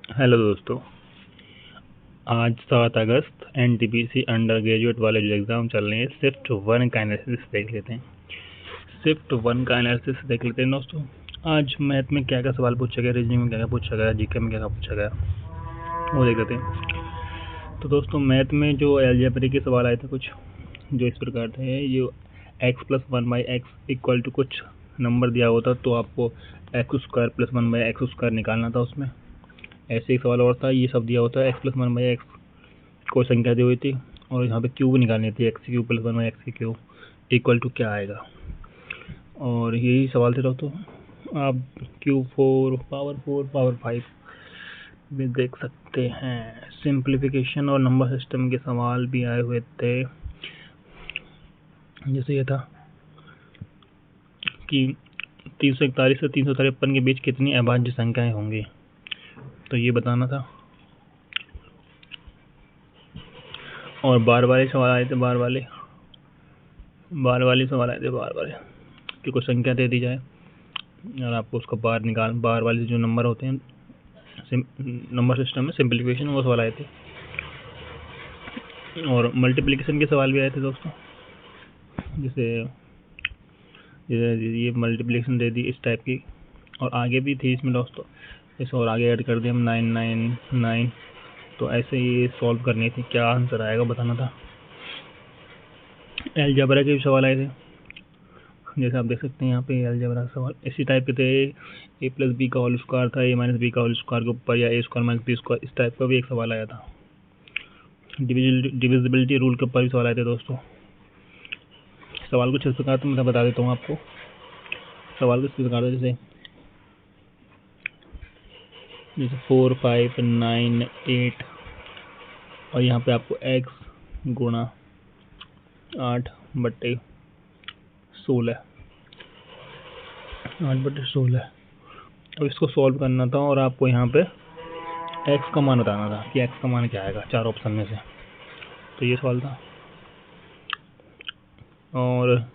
Hello दोस्तों, आज 7 अगस्त NTPC under graduate वाले जो एग्ज़ाम चल रहे हैं शिफ्ट 1 का एनालिसिस देख लेते हैं। शिफ्ट 1 का एनालिसिस देख लेते हैं दोस्तों। आज मैथ में क्या क्या सवाल पूछा गया, रीजनिंग में क्या क्या पूछा गया, जीके में क्या क्या पूछा गया वो देख लेते हैं। तो दोस्तों मैथ में जो अलजेब्रा के सवाल आए थे कुछ जो इस प्रकार थे, जो x+1/x इक्वल टू कुछ नंबर दिया होता तो आपको x² + 1/x² निकालना था। उसमें ऐसे एक सवाल और था, ये सब दिया होता है x+1/x कोई संख्या दी हुई थी और यहाँ पे क्यूब निकालनी थी, x³ + 1/x³ इक्वल टू क्या आएगा। और यही सवाल थे दोस्तों। आप Q4 पावर 4 पावर 5 भी देख सकते हैं। सिंप्लीफिकेशन और नंबर सिस्टम के सवाल भी आए हुए थे। जैसे ये था कि 341 से 353 के बीच कितनी अभाज्य संख्याएं होंगी, तो ये बताना था। और बार वाले सवाल आए थे, बार वाले सवाल आए थे बार वाले कि कोई संख्या दे दी जाए और आपको उसका बार वाले जो नंबर होते हैं नंबर सिस्टम में सिंप्लीफिकेशन वो सवाल आए थे। और मल्टीप्लिकेशन के सवाल भी आए थे दोस्तों। जैसे ये मल्टीप्लिकेशन दे दी इस टाइप की, और आगे भी थी इसमें दोस्तों। इसे और आगे ऐड कर दिया हम 999, तो ऐसे ये सॉल्व करनी थी, क्या आंसर आएगा बताना था। अलजेब्रा के भी सवाल आए थे, जैसे आप देख सकते हैं यहाँ पे अलजेब्रा का सवाल इसी टाइप के थे। a+b का होल स्क्वायर था, a-b का होल स्क्वायर के ऊपर, या a² - b², इस टाइप का भी एक सवाल आया था। डिविजिबिलिटी रूल के ऊपर भी सवाल आए थे दोस्तों। सवाल कुछ इस प्रकार तो मैं बता देता हूँ आपको। सवाल कुछ इस प्रकार था, जैसे 4 5 9 8 और यहाँ पे आपको x गुणा 8/16 अब इसको सॉल्व करना था और आपको यहाँ पे x का मान बताना था कि x का मान क्या आएगा चार ऑप्शन में से। तो ये सवाल था। और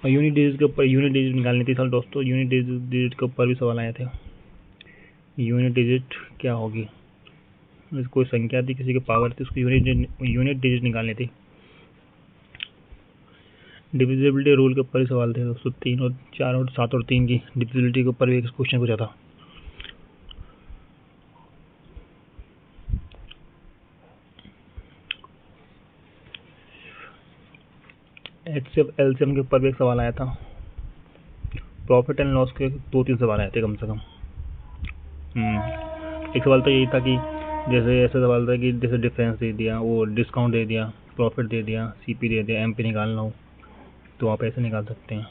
यूनिट डिजिट के ऊपर यूनिट डिजिट निकालनी थी सर दोस्तों। यूनिट डिजिट के ऊपर भी सवाल आए थे। यूनिट डिजिट क्या होगी, कोई संख्या थी, किसी की पावर थी, उसकी यूनिट डिजिट निकालनी थी। डिविजिबिलिटी रूल के ऊपर ही सवाल थे दोस्तों। 3 और 4 और 7 और 3 की डिविजिबिलिटी के ऊपर भी एक क्वेश्चन पूछा था। एलसीएम के ऊपर भी एक सवाल आया था। प्रॉफिट एंड लॉस के 2-3 सवाल आए थे कम से कम। एक सवाल तो यही था कि जैसे ऐसा सवाल था कि जैसे डिफरेंस दे दिया, वो डिस्काउंट दे दिया, प्रॉफिट दे दिया, सीपी दे दिया, एमपी निकालना हो तो आप ऐसे निकाल सकते हैं।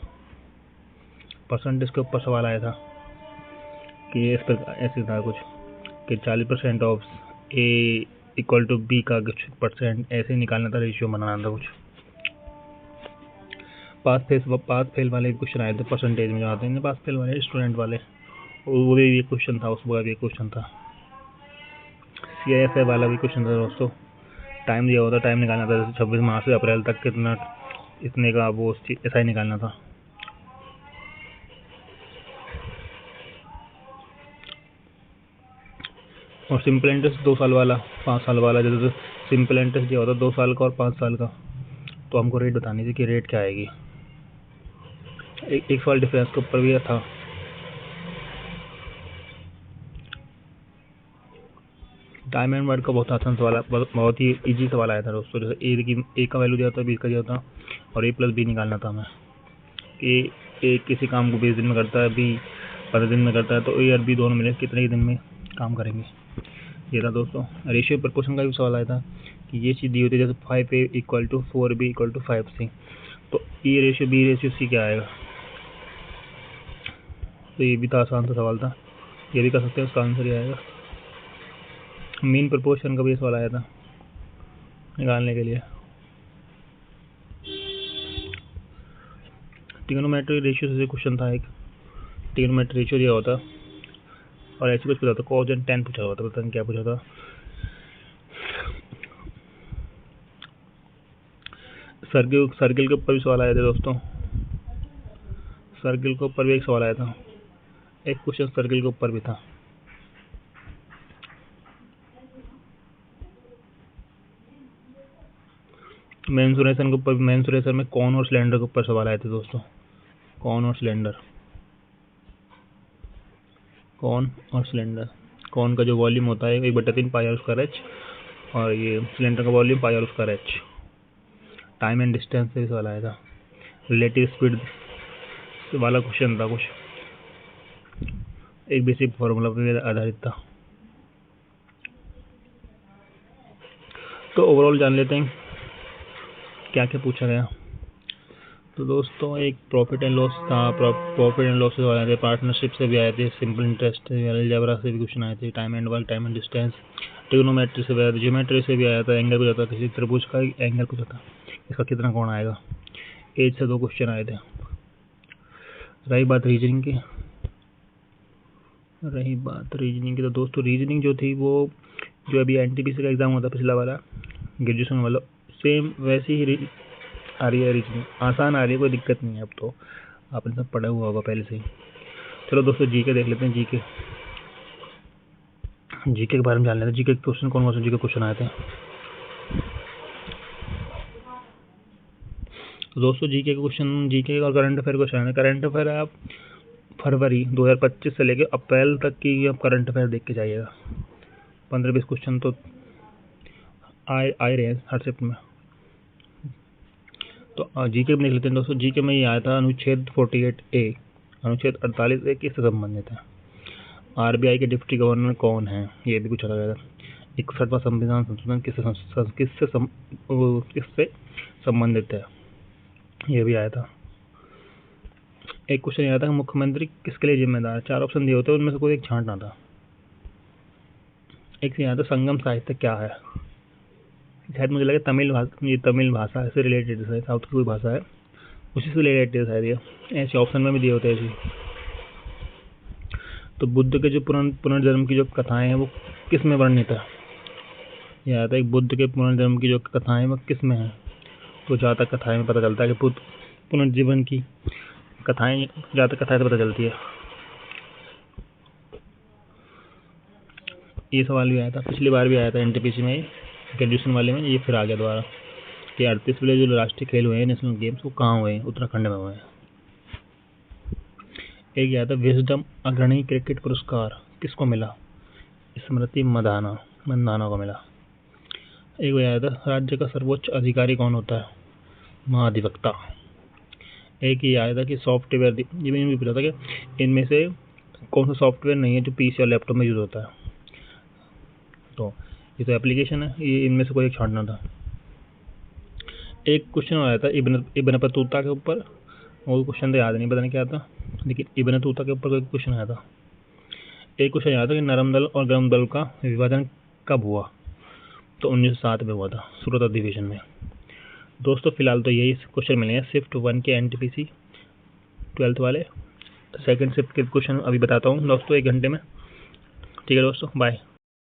परसेंटेज के ऊपर सवाल आया था कि इस पर ऐसे था कुछ कि 40% of A equal to B का कुछ परसेंट ऐसे निकालना था, रेशियो बनाना था कुछ। पास फेल वाले क्वेश्चन आए थे परसेंटेज में, जो आते हैं पास फेल वाले स्टूडेंट वाले, वो भी एक क्वेश्चन था। उसका भी एक क्वेश्चन था। CIF वाला भी क्वेश्चन था दोस्तों। टाइम दिया होता, टाइम निकालना था, जैसे 26 मार्च से अप्रैल तक कितना इतने का वो ऐसा ही निकालना था। और सिंपल इंटरेस्ट 2 साल वाला, 5 साल वाला, जैसे सिंपल इंटरेस्ट दिया होता 2 साल का और 5 साल का, तो हमको रेट बतानी थी कि रेट क्या आएगी। एक सवाल डिफरेंस के ऊपर भी था। टाइम एंड वर्क का बहुत आसान सवाल, बहुत ही इजी सवाल आया था दोस्तों। जैसे ए का वैल्यू दिया था, बी का दिया था और a+b निकालना था हमें। ए किसी काम को 20 दिन में करता है, बी 15 दिन में करता है, तो ए और बी दोनों मिले कितने ही दिन में काम करेंगे, ये था दोस्तों। रेशियो प्रपोर्शन का भी सवाल आया था कि ये चीज़ दी होती है, जैसे 5a = 4b = 5c, तो b/c क्या आएगा। तो ये भी था, आसान सा सवाल था, ये भी कर सकते हैं, उसका आंसर ही आएगा। मीन प्रपोर्शन का भी सवाल आया था निकालने के लिए। ट्रिग्नोमेट्री रेशियो से क्वेश्चन था एक। ट्रिग्नोमेट्री रेशियो दिया होता और ऐसे कुछ पूछा था, cos and tan पूछा हुआ था, पता नहीं क्या पूछा था। सर्किल के ऊपर भी सवाल आए थे दोस्तों। सर्किल के ऊपर भी एक सवाल आया था एक क्वेश्चन सर्किल के ऊपर भी था। मेंसुरेशन के ऊपर, मेंसुरेशन में कौन और सिलेंडर के ऊपर सवाल आए थे दोस्तों। कौन और सिलेंडर, कौन और सिलेंडर। कौन का जो वॉल्यूम होता है 1/3 पाई आर स्क्वायर एच, और ये सिलेंडर का volume pi r square h. Time and distance से सवाल आया था। रिलेटिव स्पीड वाला क्वेश्चन था कुछ, एक बेसिक फॉर्मूला पर आधारित था। तो ओवरऑल जान लेते हैं क्या क्या पूछा गया। तो दोस्तों एक प्रॉफिट एंड लॉस था, प्रॉफिट एंड लॉस से आए थे, पार्टनरशिप से भी आए थे, सिंपल इंटरेस्ट से, अलजेब्रा से भी क्वेश्चन आए थे, time and work, time and distance, trigonometry से भी आया था, ज्योमेट्री से भी आया था, एंगल पूछा था, किसी त्रिभुज का एंगल पूछा था, इसका कितना कोण आएगा। एज से 2 क्वेश्चन आए थे। रही बात रीजनिंग की, तो दोस्तों रीजनिंग जो थी वो जो अभी एनटीपीसी का एग्जाम होता पिछला वाला ग्रेजुएशन वाला, सेम वैसी ही आ रही है। रीजनिंग आसान आ रही है, कोई दिक्कत नहीं है। अब तो आपने सब पढ़ा हुआ होगा पहले से ही। चलो दोस्तों जीके देख लेते हैं। जीके के बारे में जान लेते हैं। जीके के क्वेश्चन कौन से जीके क्वेश्चन आए थे। तो दोस्तों जीके के क्वेश्चन, जीके और करंट अफेयर क्वेश्चन आए थे। करंट अफेयर आप फरवरी 2025 से लेकर अप्रैल तक की आप करंट अफेयर देख के जाइएगा। 15-20 क्वेश्चन तो आए रहे हैं हर शिफ्ट में। तो जीके में देख लेते हैं दोस्तों। जीके में ये आया था अनुच्छेद 48A, अनुच्छेद 48A किससे संबंधित है। आरबीआई के डिप्टी गवर्नर कौन है, ये भी पूछा गया था। 61वां संविधान संशोधन किससे संबंधित है, ये भी आया था। एक क्वेश्चन आया था मुख्यमंत्री किसके लिए जिम्मेदार। 4 ऑप्शन दिए होते हैं, उनमें से कोई एक छांटना था। एक से आया था संगम साहित्य क्या है। शायद मुझे लगा तमिल भाषा से रिलेटेड है, साउथ की कोई भाषा है, उसी से रिलेटेड है ये। ऐसे ऑप्शन में भी दिए होते हैं ऐसे। तो बुद्ध के जो पुनर्जन्म की जो कथाएं हैं वो किस में वर्णित है। यह आता है बुद्ध के पुनर्जन्म की जो कथाएं वो किस में है। तो जहाँ तक कथाएं में पता चलता है कि बुद्ध पुनर्जीवन की कथाएं, जहाँ तक कथाएं से पता चलती है। ये सवाल भी आया था, पिछली बार भी आया था एनटीपीसी में, ग्रेजुएशन वाले में। ये फिर आ गया दोबारा कि 38वें जो राष्ट्रीय खेल हुए हैं नेशनल गेम्स, वो कहाँ हुए हैं। उत्तराखंड में हुए हैं। एक आया था विजडम अग्रणी क्रिकेट पुरस्कार किसको मिला। स्मृति मंदाना को मिला। एक आया था राज्य का सर्वोच्च अधिकारी कौन होता है, महाधिवक्ता। एक ये आया था कि सॉफ्टवेयर, ये भी पूछा था कि इनमें से कौन सा सॉफ्टवेयर नहीं है जो पीसी और लैपटॉप में यूज होता है। तो ये तो एप्लीकेशन है, ये इनमें से कोई एक छांटना था। एक क्वेश्चन आया था इब्न बतूता के ऊपर, वो क्वेश्चन तो याद नहीं, पता नहीं क्या था, लेकिन इब्न बतूता के ऊपर कोई क्वेश्चन आया था। एक क्वेश्चन आया था कि नरम दल और गरम दल का विभाजन कब हुआ। तो 1907 में हुआ था, सूरत अधिवेशन में। दोस्तों फिलहाल तो यही क्वेश्चन मिले हैं शिफ्ट 1 के एनटीपीसी 12th वाले। सेकंड शिफ्ट के क्वेश्चन अभी बताता हूँ दोस्तों 1 घंटे में। ठीक है दोस्तों, बाय।